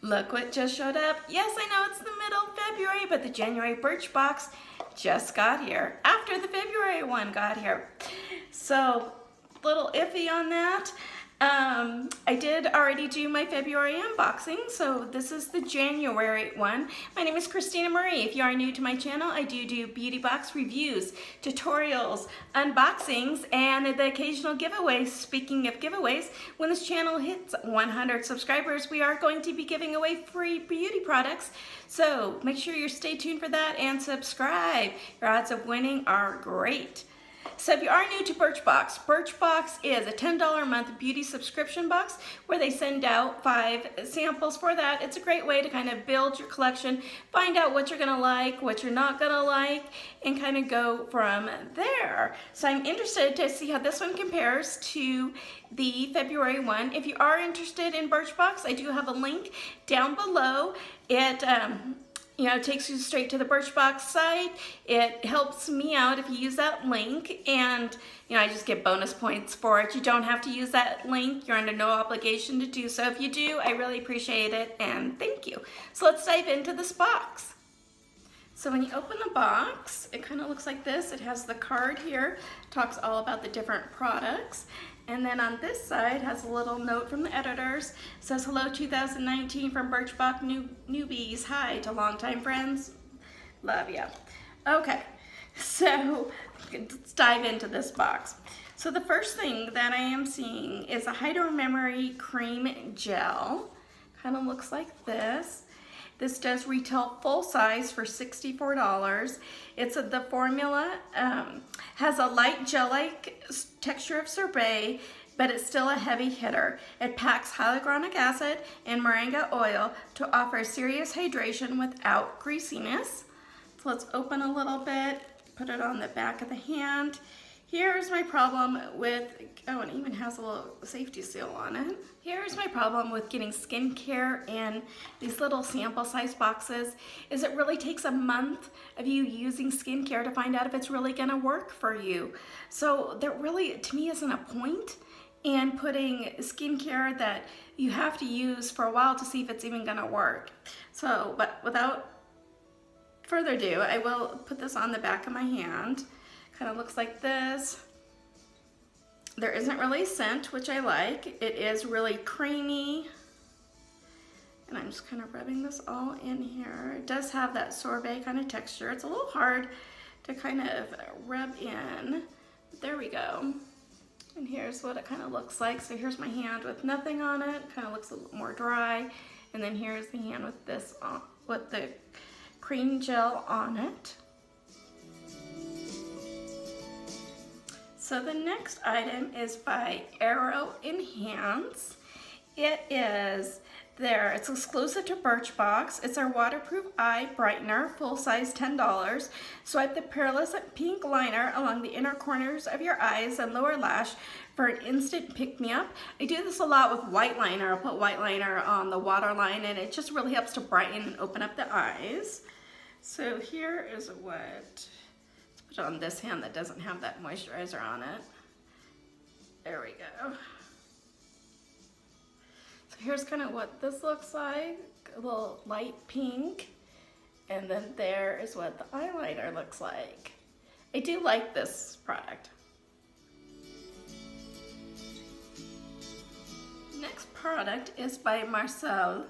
Look what just showed up. Yes, I know it's the middle of February, but the January Birchbox just got here after the February one got here. So, a little iffy on that. I did already do my February unboxing, so this is the January one. My name is Christina Marie. If you are new to my channel, I do beauty box reviews, tutorials, unboxings, and the occasional giveaways. Speaking of giveaways, when this channel hits 100 subscribers, we are going to be giving away free beauty products. So make sure you stay tuned for that and subscribe. Your odds of winning are great. So if you are new to Birchbox, Birchbox is a $10 a month beauty subscription box where they send out 5 samples for that. It's a great way to kind of build your collection, find out what you're gonna like, what you're not gonna like, and kind of go from there. So I'm interested to see how this one compares to the February one. If you are interested in Birchbox, I do have a link down below. It takes you straight to the Birchbox site. It helps me out if you use that link, and I just get bonus points for it. You don't have to use that link. You're under no obligation to do so. If you do, I really appreciate it, and thank you. So let's dive into this box. So when you open the box, it kind of looks like this. It has the card here, talks all about the different products. And then on this side has a little note from the editors. It says, hello 2019 from Birchbox newbies. Hi to longtime friends. Love ya. Okay, so let's dive into this box. So the first thing that I am seeing is a Hydramemory cream gel. Kind of looks like this. This does retail full size for $64. The formula has a light gel-like texture of sorbet, but it's still a heavy hitter. It packs hyaluronic acid and moringa oil to offer serious hydration without greasiness. So let's open a little bit, put it on the back of the hand. Here's my problem with, oh, it even has a little safety seal on it. Here's my problem with getting skincare in these little sample size boxes, is it really takes a month of you using skincare to find out if it's really gonna work for you. So there really, to me, isn't a point in putting skincare that you have to use for a while to see if it's even gonna work. So, but without further ado, I will put this on the back of my hand. Kind of looks like this. There isn't really scent, which I like. It is really creamy. And I'm just kind of rubbing this all in here. It does have that sorbet kind of texture. It's a little hard to kind of rub in. But there we go. And here's what it kind of looks like. So here's my hand with nothing on it. Kind of looks a little more dry. And then here's the hand with this on, with the cream gel on it. So the next item is by Arrow Enhance. It's exclusive to Birchbox. It's our waterproof eye brightener, full size $10. Swipe the pearlescent pink liner along the inner corners of your eyes and lower lash for an instant pick-me-up. I do this a lot with white liner. I'll put white liner on the waterline, and it just really helps to brighten and open up the eyes. So here is what, put it on this hand that doesn't have that moisturizer on it. There we go. So here's kind of what this looks like, a little light pink. And then there is what the eyeliner looks like. I do like this product. Next product is by Marcel.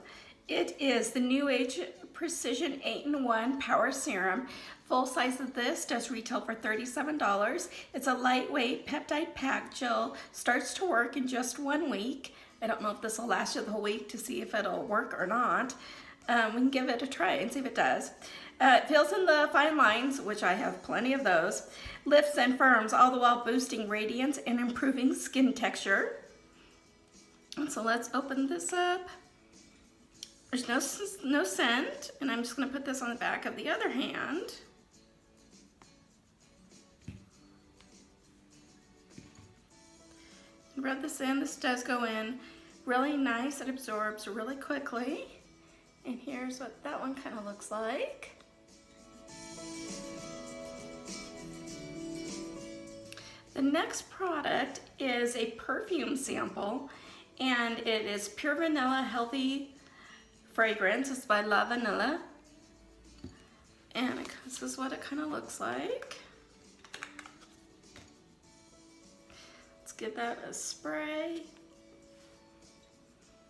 It is the New Age Precision 8-in-1 Power Serum. Full size of this does retail for $37. It's a lightweight peptide pack gel. Starts to work in just 1 week. I don't know if this will last you the whole week to see if it'll work or not. We can give it a try and see if it does. It fills in the fine lines, which I have plenty of those. Lifts and firms, all the while boosting radiance and improving skin texture. And so let's open this up. There's no scent, and I'm just going to put this on the back of the other hand. Rub this in. This does go in really nice. It absorbs really quickly. And here's what that one kind of looks like. The next product is a perfume sample, and it is Pure Vanilla Healthy fragrance. It's by Lavanila. And this is what it kind of looks like. Let's give that a spray.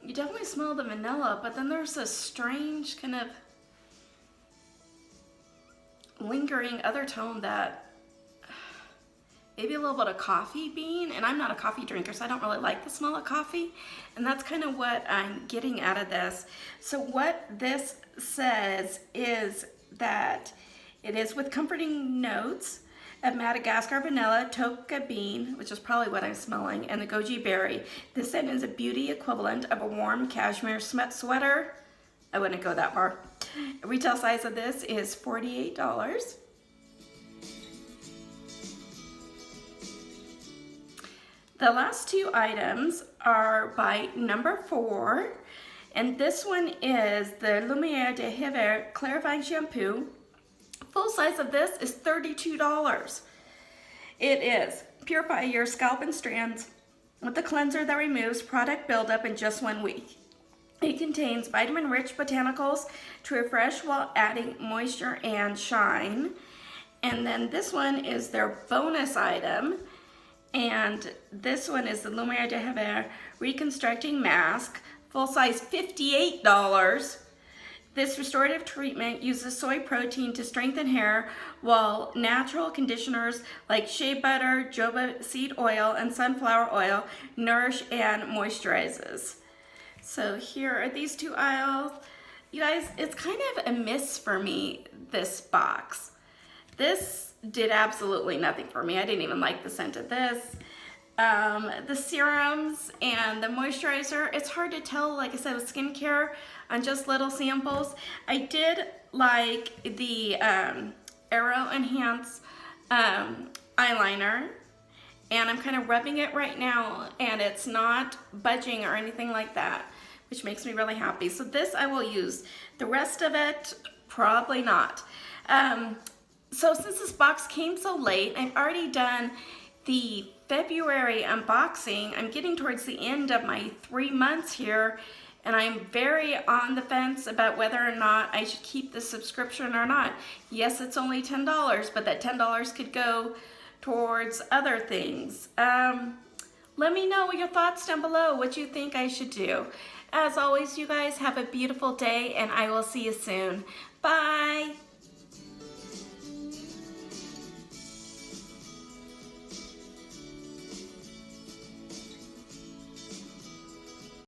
You definitely smell the vanilla, but then there's a strange kind of lingering other tone that maybe a little bit of coffee bean, and I'm not a coffee drinker, so I don't really like the smell of coffee, and that's kind of what I'm getting out of this. So what this says is that it is with comforting notes of Madagascar vanilla, toka bean, which is probably what I'm smelling, and the goji berry. This scent is a beauty equivalent of a warm cashmere sweater. I wouldn't go that far. Retail size of this is $48. The last two items are by number 4, and this one is the Lumiere de Hiver Clarifying Shampoo. Full size of this is $32. It is purify your scalp and strands with a cleanser that removes product buildup in just 1 week. It contains vitamin-rich botanicals to refresh while adding moisture and shine. And then this one is their bonus item. And this one is the Lumiere de Hiver Reconstructing Mask. Full size, $58. This restorative treatment uses soy protein to strengthen hair, while natural conditioners like shea butter, jojoba seed oil, and sunflower oil nourish and moisturizes. So here are these two aisles. You guys, it's kind of a miss for me, this box. This did absolutely nothing for me. I didn't even like the scent of this. The serums and the moisturizer, it's hard to tell, like I said, with skincare on just little samples. I did like the Aero Enhance eyeliner, and I'm kind of rubbing it right now, and it's not budging or anything like that, which makes me really happy. So this I will use. The rest of it, probably not. So since this box came so late, I've already done the February unboxing. I'm getting towards the end of my 3 months here, and I'm very on the fence about whether or not I should keep the subscription or not. Yes, it's only $10, but that $10 could go towards other things. Let me know your thoughts down below, what you think I should do. As always, you guys have a beautiful day, and I will see you soon. Bye.